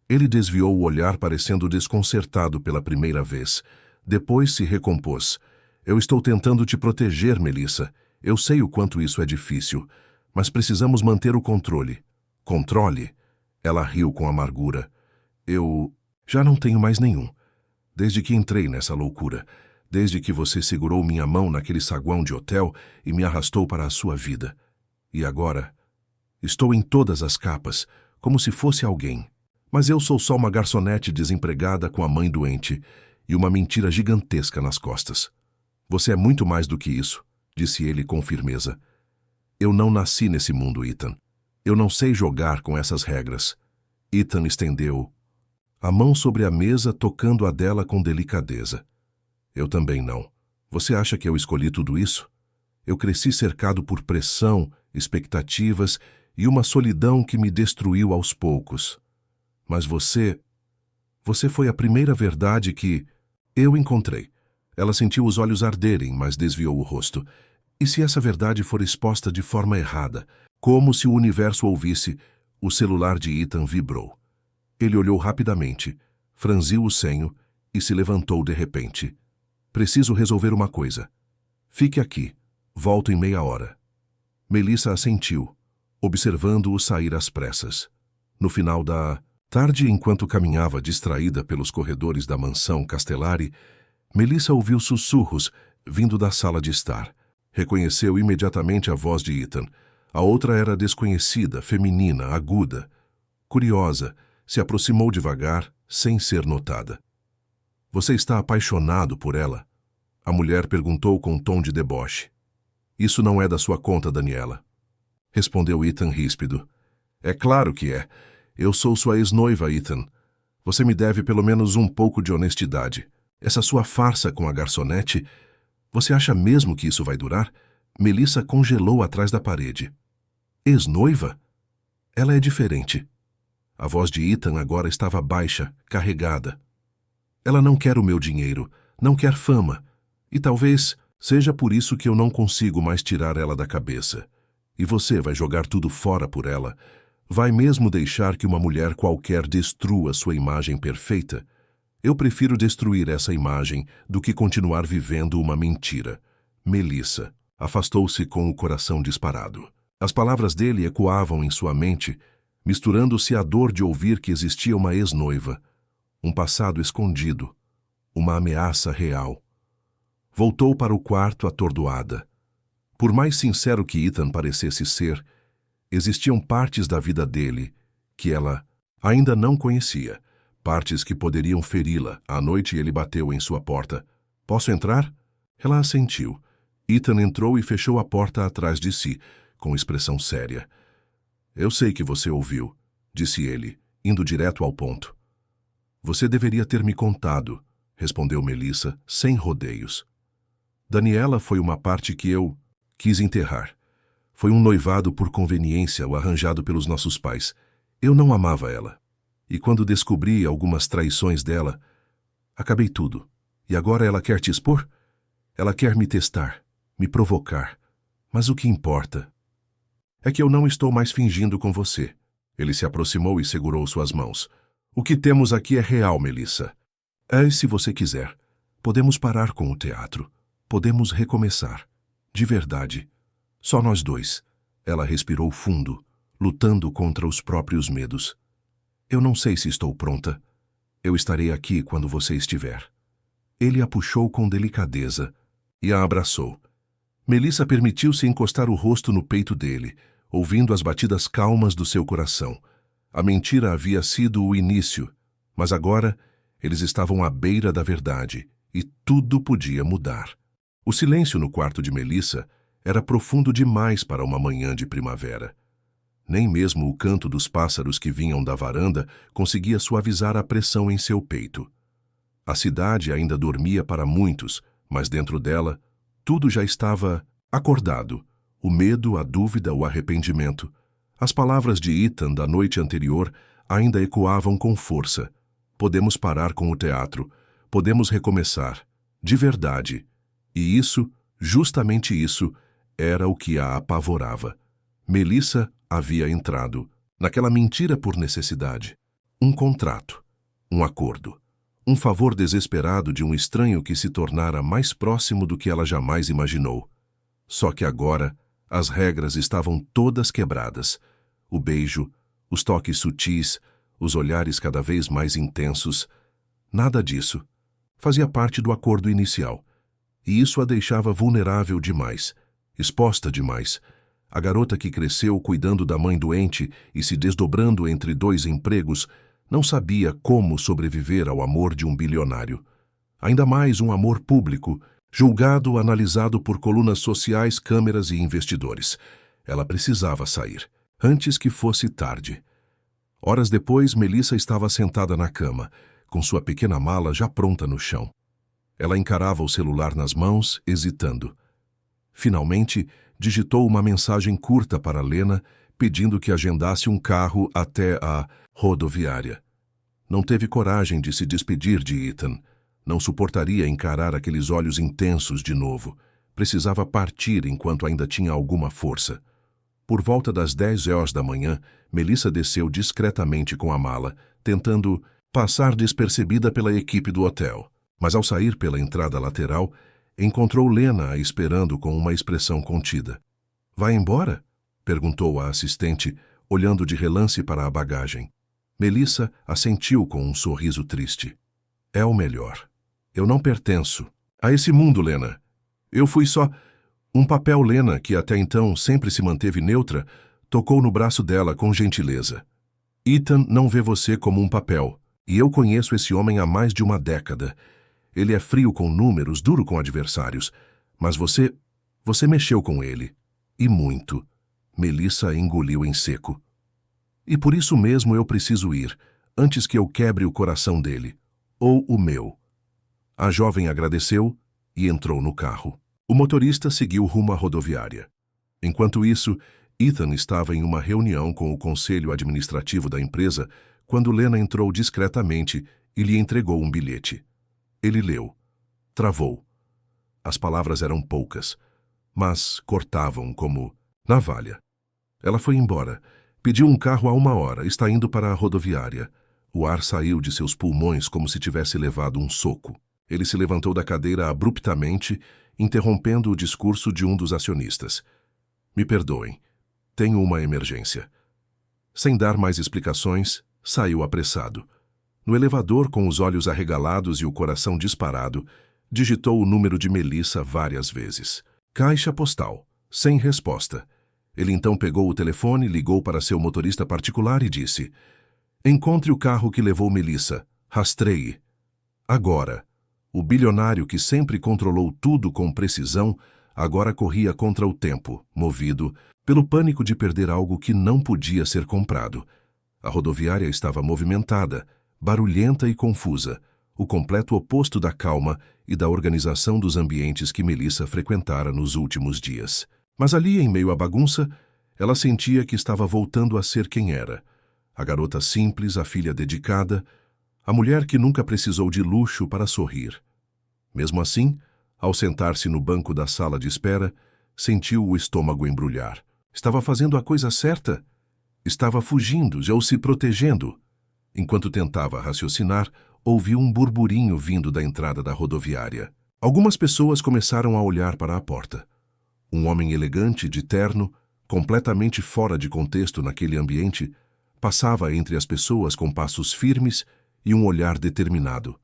Ele desviou o olhar, parecendo desconcertado pela primeira vez. Depois se recompôs. Eu estou tentando te proteger, Melissa. Eu sei o quanto isso é difícil, mas precisamos manter o controle. Controle? Ela riu com amargura. Eu já não tenho mais nenhum. Desde que entrei nessa loucura. Desde que você segurou minha mão naquele saguão de hotel e me arrastou para a sua vida. E agora? Estou em todas as capas, como se fosse alguém. Mas eu sou só uma garçonete desempregada com a mãe doente e uma mentira gigantesca nas costas. Você é muito mais do que isso, disse ele com firmeza. Eu não nasci nesse mundo, Ethan. Eu não sei jogar com essas regras. Ethan estendeu a mão sobre a mesa, tocando a dela com delicadeza. Eu também não. Você acha que eu escolhi tudo isso? Eu cresci cercado por pressão, expectativas e uma solidão que me destruiu aos poucos. Mas você foi a primeira verdade que eu encontrei. Ela sentiu os olhos arderem, mas desviou o rosto. E se essa verdade for exposta de forma errada? Como se o universo ouvisse, o celular de Ethan vibrou. Ele olhou rapidamente, franziu o senho e se levantou de repente. Preciso resolver uma coisa. Fique aqui. Volto em meia hora. Melissa assentiu, observando-o sair às pressas. No final da tarde, enquanto caminhava distraída pelos corredores da mansão Castellari, Melissa ouviu sussurros vindo da sala de estar. Reconheceu imediatamente a voz de Ethan. A outra era desconhecida, feminina, aguda. Curiosa, se aproximou devagar, sem ser notada. Você está apaixonado por ela? A mulher perguntou com um tom de deboche. Isso não é da sua conta, Daniela. Respondeu Ethan ríspido. É claro que é. Eu sou sua ex-noiva, Ethan. Você me deve pelo menos um pouco de honestidade. Essa sua farsa com a garçonete, você acha mesmo que isso vai durar? Melissa congelou atrás da parede. Ex-noiva? Ela é diferente. A voz de Ethan agora estava baixa, carregada. Ela não quer o meu dinheiro, não quer fama. E talvez seja por isso que eu não consigo mais tirar ela da cabeça. E você vai jogar tudo fora por ela? Vai mesmo deixar que uma mulher qualquer destrua sua imagem perfeita? Eu prefiro destruir essa imagem do que continuar vivendo uma mentira. Melissa afastou-se com o coração disparado. As palavras dele ecoavam em sua mente, misturando-se à dor de ouvir que existia uma ex-noiva, um passado escondido, uma ameaça real. Voltou para o quarto atordoada. Por mais sincero que Ethan parecesse ser, existiam partes da vida dele que ela ainda não conhecia, partes que poderiam feri-la. À noite ele bateu em sua porta. Posso entrar? Ela assentiu. Ethan entrou e fechou a porta atrás de si, com expressão séria. Eu sei que você ouviu, disse ele, indo direto ao ponto. Você deveria ter me contado, respondeu Melissa, sem rodeios. Daniela foi uma parte que eu quis enterrar. Foi um noivado por conveniência, o arranjado pelos nossos pais. Eu não amava ela. E quando descobri algumas traições dela, acabei tudo. E agora ela quer te expor? Ela quer me testar, me provocar. Mas o que importa é que eu não estou mais fingindo com você. Ele se aproximou e segurou suas mãos. O que temos aqui é real, Melissa. Se você quiser, podemos parar com o teatro. Podemos recomeçar. De verdade. Só nós dois. Ela respirou fundo, lutando contra os próprios medos. Eu não sei se estou pronta. Eu estarei aqui quando você estiver. Ele a puxou com delicadeza e a abraçou. Melissa permitiu-se encostar o rosto no peito dele, ouvindo as batidas calmas do seu coração. A mentira havia sido o início, mas agora eles estavam à beira da verdade e tudo podia mudar. O silêncio no quarto de Melissa era profundo demais para uma manhã de primavera. Nem mesmo o canto dos pássaros que vinham da varanda conseguia suavizar a pressão em seu peito. A cidade ainda dormia para muitos, mas dentro dela tudo já estava acordado. O medo, a dúvida, o arrependimento. As palavras de Ethan da noite anterior ainda ecoavam com força. Podemos parar com o teatro. Podemos recomeçar. De verdade. E isso, justamente isso, era o que a apavorava. Melissa havia entrado naquela mentira por necessidade. Um contrato. Um acordo. Um favor desesperado de um estranho que se tornara mais próximo do que ela jamais imaginou. Só que agora as regras estavam todas quebradas. O beijo, os toques sutis, os olhares cada vez mais intensos. Nada disso. Fazia parte do acordo inicial. E isso a deixava vulnerável demais, exposta demais. A garota que cresceu cuidando da mãe doente e se desdobrando entre 2 empregos não sabia como sobreviver ao amor de um bilionário. Ainda mais um amor público, julgado, analisado por colunas sociais, câmeras e investidores. Ela precisava sair, antes que fosse tarde. Horas depois, Melissa estava sentada na cama, com sua pequena mala já pronta no chão. Ela encarava o celular nas mãos, hesitando. Finalmente, digitou uma mensagem curta para Lena, pedindo que agendasse um carro até a rodoviária. Não teve coragem de se despedir de Ethan. Não suportaria encarar aqueles olhos intensos de novo. Precisava partir enquanto ainda tinha alguma força. Por volta das 10 horas da manhã, Melissa desceu discretamente com a mala, tentando passar despercebida pela equipe do hotel. Mas ao sair pela entrada lateral, encontrou Lena a esperando com uma expressão contida. Vai embora? Perguntou a assistente, olhando de relance para a bagagem. Melissa assentiu com um sorriso triste. É o melhor. Eu não pertenço a esse mundo, Lena. Eu fui só um papel. Lena, que até então sempre se manteve neutra, tocou no braço dela com gentileza. Ethan não vê você como um papel, e eu conheço esse homem há mais de uma década. Ele é frio com números, duro com adversários. Mas você mexeu com ele. E muito. Melissa engoliu em seco. E por isso mesmo eu preciso ir, antes que eu quebre o coração dele. Ou o meu. A jovem agradeceu e entrou no carro. O motorista seguiu rumo à rodoviária. Enquanto isso, Ethan estava em uma reunião com o conselho administrativo da empresa quando Lena entrou discretamente e lhe entregou um bilhete. Ele leu. Travou. As palavras eram poucas, mas cortavam como navalha. Ela foi embora. Pediu um carro há 1 hora. Está indo para a rodoviária. O ar saiu de seus pulmões como se tivesse levado um soco. Ele se levantou da cadeira abruptamente, interrompendo o discurso de um dos acionistas. Me perdoem. Tenho uma emergência. Sem dar mais explicações, saiu apressado. No elevador, com os olhos arregalados e o coração disparado, digitou o número de Melissa várias vezes. Caixa postal. Sem resposta. Ele então pegou o telefone, ligou para seu motorista particular e disse: Encontre o carro que levou Melissa. Rastreie. Agora. O bilionário que sempre controlou tudo com precisão, agora corria contra o tempo, movido pelo pânico de perder algo que não podia ser comprado. A rodoviária estava movimentada, barulhenta e confusa, o completo oposto da calma e da organização dos ambientes que Melissa frequentara nos últimos dias. Mas ali, em meio à bagunça, ela sentia que estava voltando a ser quem era. A garota simples, a filha dedicada, a mulher que nunca precisou de luxo para sorrir. Mesmo assim, ao sentar-se no banco da sala de espera, sentiu o estômago embrulhar. Estava fazendo a coisa certa? Estava fugindo ou se protegendo? Enquanto tentava raciocinar, ouviu um burburinho vindo da entrada da rodoviária. Algumas pessoas começaram a olhar para a porta. Um homem elegante, de terno, completamente fora de contexto naquele ambiente, passava entre as pessoas com passos firmes e um olhar determinado.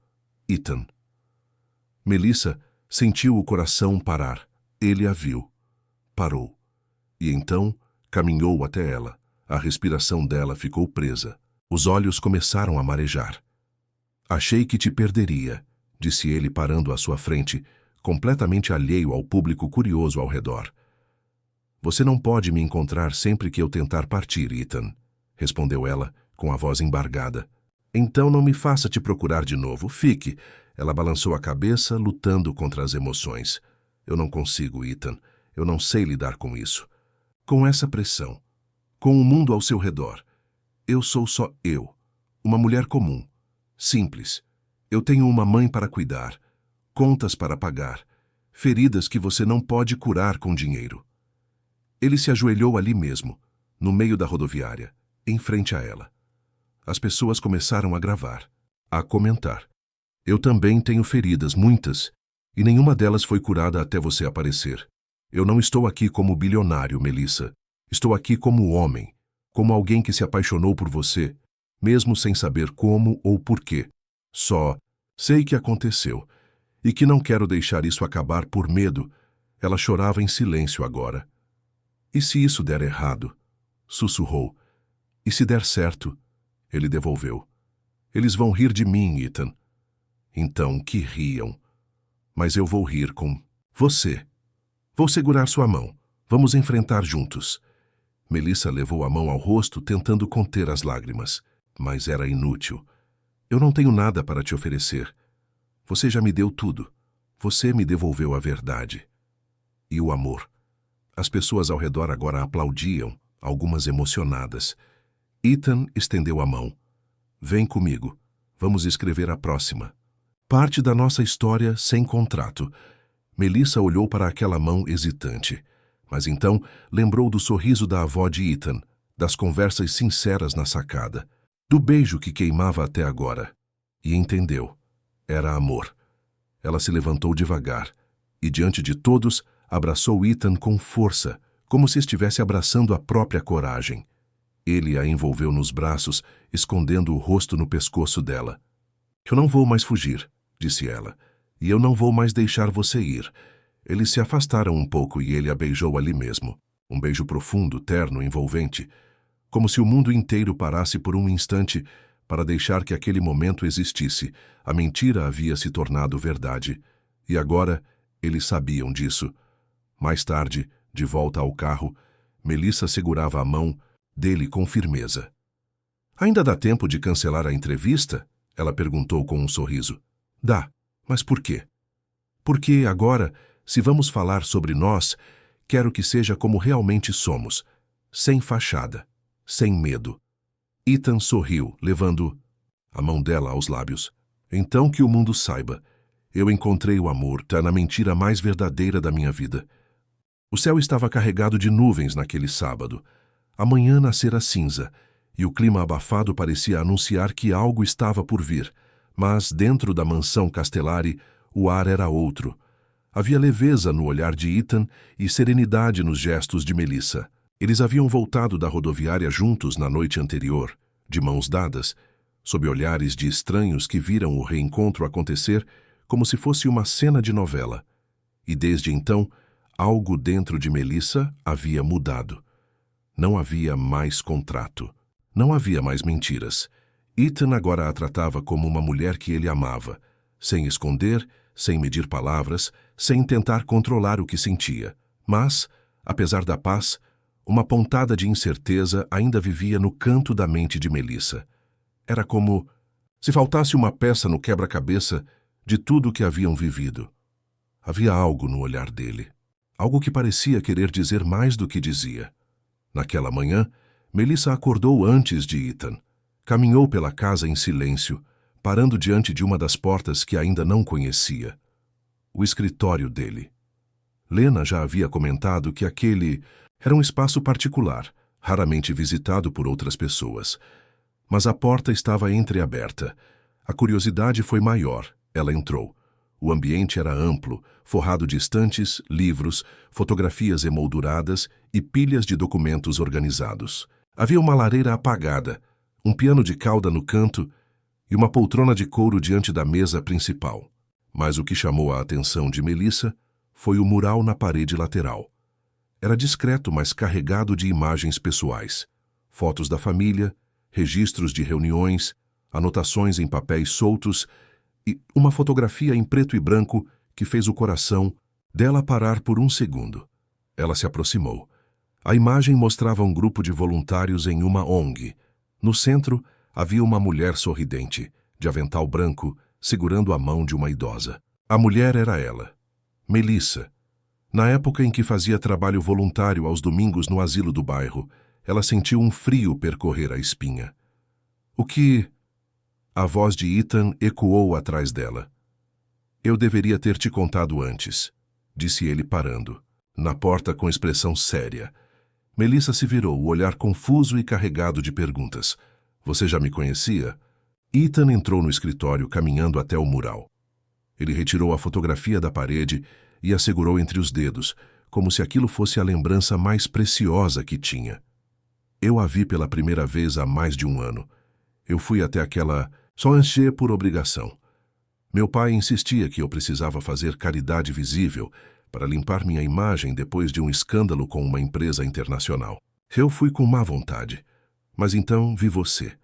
Ethan. Melissa sentiu o coração parar. Ele a viu. Parou. E então caminhou até ela. A respiração dela ficou presa. Os olhos começaram a marejar. Achei que te perderia, disse ele parando à sua frente, completamente alheio ao público curioso ao redor. Você não pode me encontrar sempre que eu tentar partir, Ethan, respondeu ela, com a voz embargada. Então não me faça te procurar de novo. Fique. Ela balançou a cabeça, lutando contra as emoções. Eu não consigo, Ethan. Eu não sei lidar com isso. Com essa pressão. Com o mundo ao seu redor. Eu sou só eu. Uma mulher comum. Simples. Eu tenho uma mãe para cuidar. Contas para pagar. Feridas que você não pode curar com dinheiro. Ele se ajoelhou ali mesmo, no meio da rodoviária, em frente a ela. As pessoas começaram a gravar, a comentar. Eu também tenho feridas, muitas, e nenhuma delas foi curada até você aparecer. Eu não estou aqui como bilionário, Melissa. Estou aqui como homem, como alguém que se apaixonou por você, mesmo sem saber como ou porquê. Só sei que aconteceu, e que não quero deixar isso acabar por medo. Ela chorava em silêncio agora. E se isso der errado? Sussurrou. E se der certo? Ele devolveu. Eles vão rir de mim, Ethan. Então, que riam. Mas eu vou rir com você. Vou segurar sua mão. Vamos enfrentar juntos. Melissa levou a mão ao rosto, tentando conter as lágrimas. Mas era inútil. Eu não tenho nada para te oferecer. Você já me deu tudo. Você me devolveu a verdade. E o amor. As pessoas ao redor agora aplaudiam, algumas emocionadas. Ethan estendeu a mão. Vem comigo. Vamos escrever a próxima. Parte da nossa história sem contrato. Melissa olhou para aquela mão hesitante. Mas então lembrou do sorriso da avó de Ethan, das conversas sinceras na sacada, do beijo que queimava até agora. E entendeu. Era amor. Ela se levantou devagar e, diante de todos, abraçou Ethan com força, como se estivesse abraçando a própria coragem. Ele a envolveu nos braços, escondendo o rosto no pescoço dela. Eu não vou mais fugir, disse ela, e eu não vou mais deixar você ir. Eles se afastaram um pouco e ele a beijou ali mesmo. Um beijo profundo, terno, envolvente. Como se o mundo inteiro parasse por um instante para deixar que aquele momento existisse. A mentira havia se tornado verdade. E agora, eles sabiam disso. Mais tarde, de volta ao carro, Melissa segurava a mão dele com firmeza. Ainda dá tempo de cancelar a entrevista? Ela perguntou com um sorriso. Dá, mas por quê? Porque agora, se vamos falar sobre nós, quero que seja como realmente somos, sem fachada, sem medo. Ethan sorriu, levando a mão dela aos lábios. Então que o mundo saiba, eu encontrei o amor, tá na mentira mais verdadeira da minha vida. O céu estava carregado de nuvens naquele sábado. A manhã nascera cinza, e o clima abafado parecia anunciar que algo estava por vir. Mas, dentro da mansão Castellari, o ar era outro. Havia leveza no olhar de Ethan e serenidade nos gestos de Melissa. Eles haviam voltado da rodoviária juntos na noite anterior, de mãos dadas, sob olhares de estranhos que viram o reencontro acontecer como se fosse uma cena de novela. E desde então, algo dentro de Melissa havia mudado. Não havia mais contrato. Não havia mais mentiras. Ethan agora a tratava como uma mulher que ele amava, sem esconder, sem medir palavras, sem tentar controlar o que sentia. Mas, apesar da paz, uma pontada de incerteza ainda vivia no canto da mente de Melissa. Era como se faltasse uma peça no quebra-cabeça de tudo o que haviam vivido. Havia algo no olhar dele. Algo que parecia querer dizer mais do que dizia. Naquela manhã, Melissa acordou antes de Ethan. Caminhou pela casa em silêncio, parando diante de uma das portas que ainda não conhecia. O escritório dele. Lena já havia comentado que aquele era um espaço particular, raramente visitado por outras pessoas. Mas a porta estava entreaberta. A curiosidade foi maior. Ela entrou. O ambiente era amplo, forrado de estantes, livros, fotografias emolduradas e pilhas de documentos organizados. Havia uma lareira apagada, um piano de cauda no canto e uma poltrona de couro diante da mesa principal. Mas o que chamou a atenção de Melissa foi o mural na parede lateral. Era discreto, mas carregado de imagens pessoais. Fotos da família, registros de reuniões, anotações em papéis soltos e uma fotografia em preto e branco que fez o coração dela parar por um segundo. Ela se aproximou. A imagem mostrava um grupo de voluntários em uma ONG. No centro, havia uma mulher sorridente, de avental branco, segurando a mão de uma idosa. A mulher era ela, Melissa. Na época em que fazia trabalho voluntário aos domingos no asilo do bairro, ela sentiu um frio percorrer a espinha. O que... A voz de Ethan ecoou atrás dela. Eu deveria ter te contado antes, disse ele parando, na porta com expressão séria. Melissa se virou, o olhar confuso e carregado de perguntas. Você já me conhecia? Ethan entrou no escritório, caminhando até o mural. Ele retirou a fotografia da parede e a segurou entre os dedos, como se aquilo fosse a lembrança mais preciosa que tinha. Eu a vi pela primeira vez há mais de um ano. Eu fui até aquela Solange por obrigação. Meu pai insistia que eu precisava fazer caridade visível para limpar minha imagem depois de um escândalo com uma empresa internacional. Eu fui com má vontade. Mas então vi você.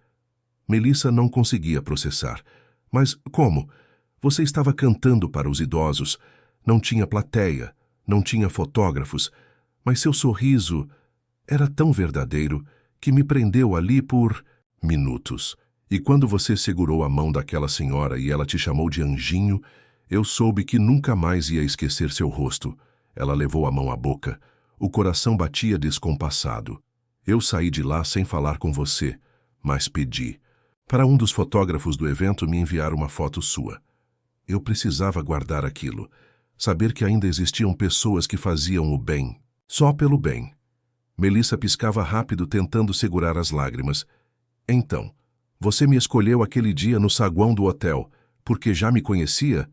Melissa não conseguia processar. Mas como? Você estava cantando para os idosos. Não tinha plateia, não tinha fotógrafos. Mas seu sorriso era tão verdadeiro que me prendeu ali por minutos. E quando você segurou a mão daquela senhora e ela te chamou de anjinho, eu soube que nunca mais ia esquecer seu rosto. Ela levou a mão à boca. O coração batia descompassado. Eu saí de lá sem falar com você, mas pedi. Para um dos fotógrafos do evento me enviar uma foto sua. Eu precisava guardar aquilo. Saber que ainda existiam pessoas que faziam o bem, só pelo bem. Melissa piscava rápido, tentando segurar as lágrimas. Então, você me escolheu aquele dia no saguão do hotel, porque já me conhecia?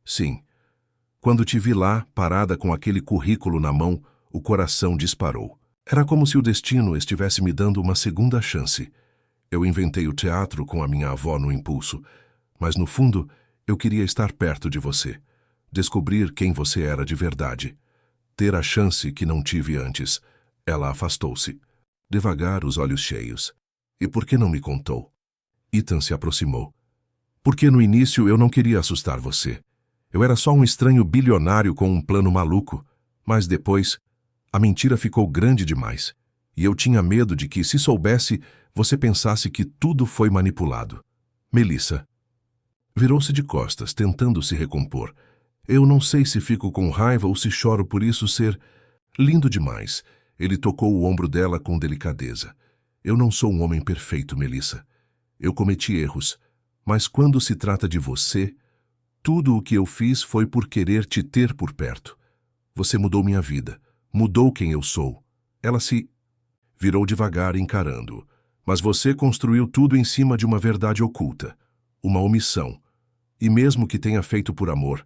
Sim. Quando te vi lá, parada com aquele currículo na mão, o coração disparou. Era como se o destino estivesse me dando uma segunda chance. Eu inventei o teatro com a minha avó no impulso, mas no fundo, eu queria estar perto de você. Descobrir quem você era de verdade. Ter a chance que não tive antes. Ela afastou-se. Devagar, os olhos cheios. E por que não me contou? Ethan se aproximou. Porque no início eu não queria assustar você. Eu era só um estranho bilionário com um plano maluco. Mas depois, a mentira ficou grande demais. E eu tinha medo de que, se soubesse, você pensasse que tudo foi manipulado. Melissa. Virou-se de costas, tentando se recompor. Eu não sei se fico com raiva ou se choro por isso ser lindo demais. Ele tocou o ombro dela com delicadeza. Eu não sou um homem perfeito, Melissa. Eu cometi erros. Mas quando se trata de você, tudo o que eu fiz foi por querer te ter por perto. Você mudou minha vida. Mudou quem eu sou. Ela se virou devagar, encarando-o. Mas você construiu tudo em cima de uma verdade oculta. Uma omissão. E mesmo que tenha feito por amor,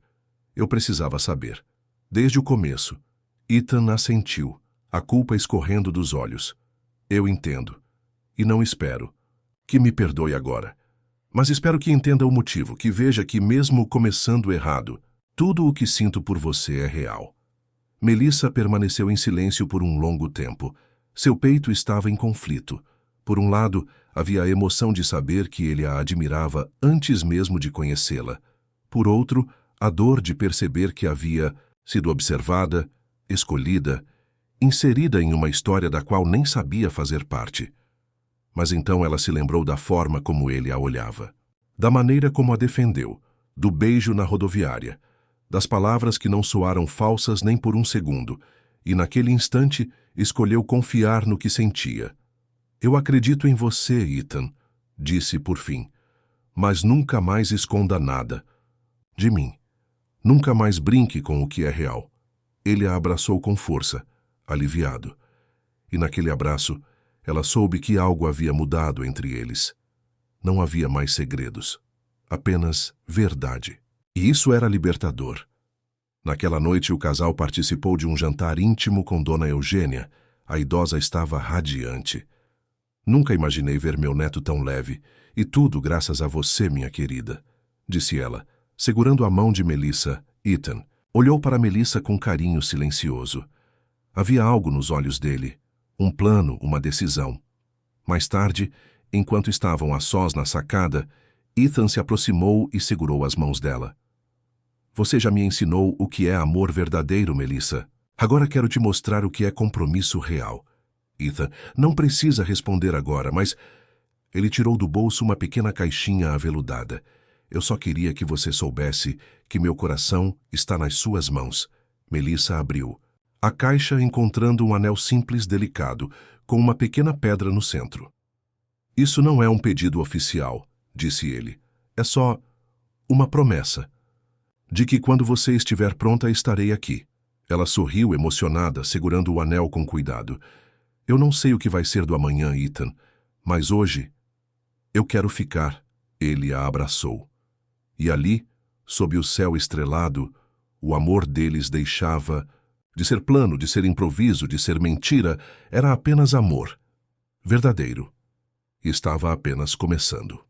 eu precisava saber. Desde o começo, Ethan assentiu, a culpa escorrendo dos olhos. Eu entendo. E não espero que me perdoe agora. Mas espero que entenda o motivo, que veja que mesmo começando errado, tudo o que sinto por você é real. Melissa permaneceu em silêncio por um longo tempo. Seu peito estava em conflito. Por um lado, havia a emoção de saber que ele a admirava antes mesmo de conhecê-la. Por outro, a dor de perceber que havia sido observada, escolhida, inserida em uma história da qual nem sabia fazer parte. Mas então ela se lembrou da forma como ele a olhava, da maneira como a defendeu, do beijo na rodoviária, das palavras que não soaram falsas nem por um segundo, e naquele instante escolheu confiar no que sentia. Eu acredito em você, Ethan, disse por fim, mas nunca mais esconda nada de mim. Nunca mais brinque com o que é real. Ele a abraçou com força, aliviado. E naquele abraço, ela soube que algo havia mudado entre eles. Não havia mais segredos, apenas verdade. E isso era libertador. Naquela noite, o casal participou de um jantar íntimo com Dona Eugênia. A idosa estava radiante. Nunca imaginei ver meu neto tão leve, e tudo graças a você, minha querida, disse ela, segurando a mão de Melissa. Ethan olhou para Melissa com carinho silencioso. Havia algo nos olhos dele. Um plano, uma decisão. Mais tarde, enquanto estavam a sós na sacada, Ethan se aproximou e segurou as mãos dela. Você já me ensinou o que é amor verdadeiro, Melissa. Agora quero te mostrar o que é compromisso real. Ethan não precisa responder agora, mas... Ele tirou do bolso uma pequena caixinha aveludada. Eu só queria que você soubesse que meu coração está nas suas mãos. Melissa abriu a caixa, encontrando um anel simples, delicado, com uma pequena pedra no centro. Isso não é um pedido oficial, disse ele. É só uma promessa de que quando você estiver pronta estarei aqui. Ela sorriu emocionada, segurando o anel com cuidado. Eu não sei o que vai ser do amanhã, Ethan, mas hoje eu quero ficar. Ele a abraçou. E ali, sob o céu estrelado, o amor deles deixava de ser plano, de ser improviso, de ser mentira, era apenas amor. Verdadeiro. Estava apenas começando.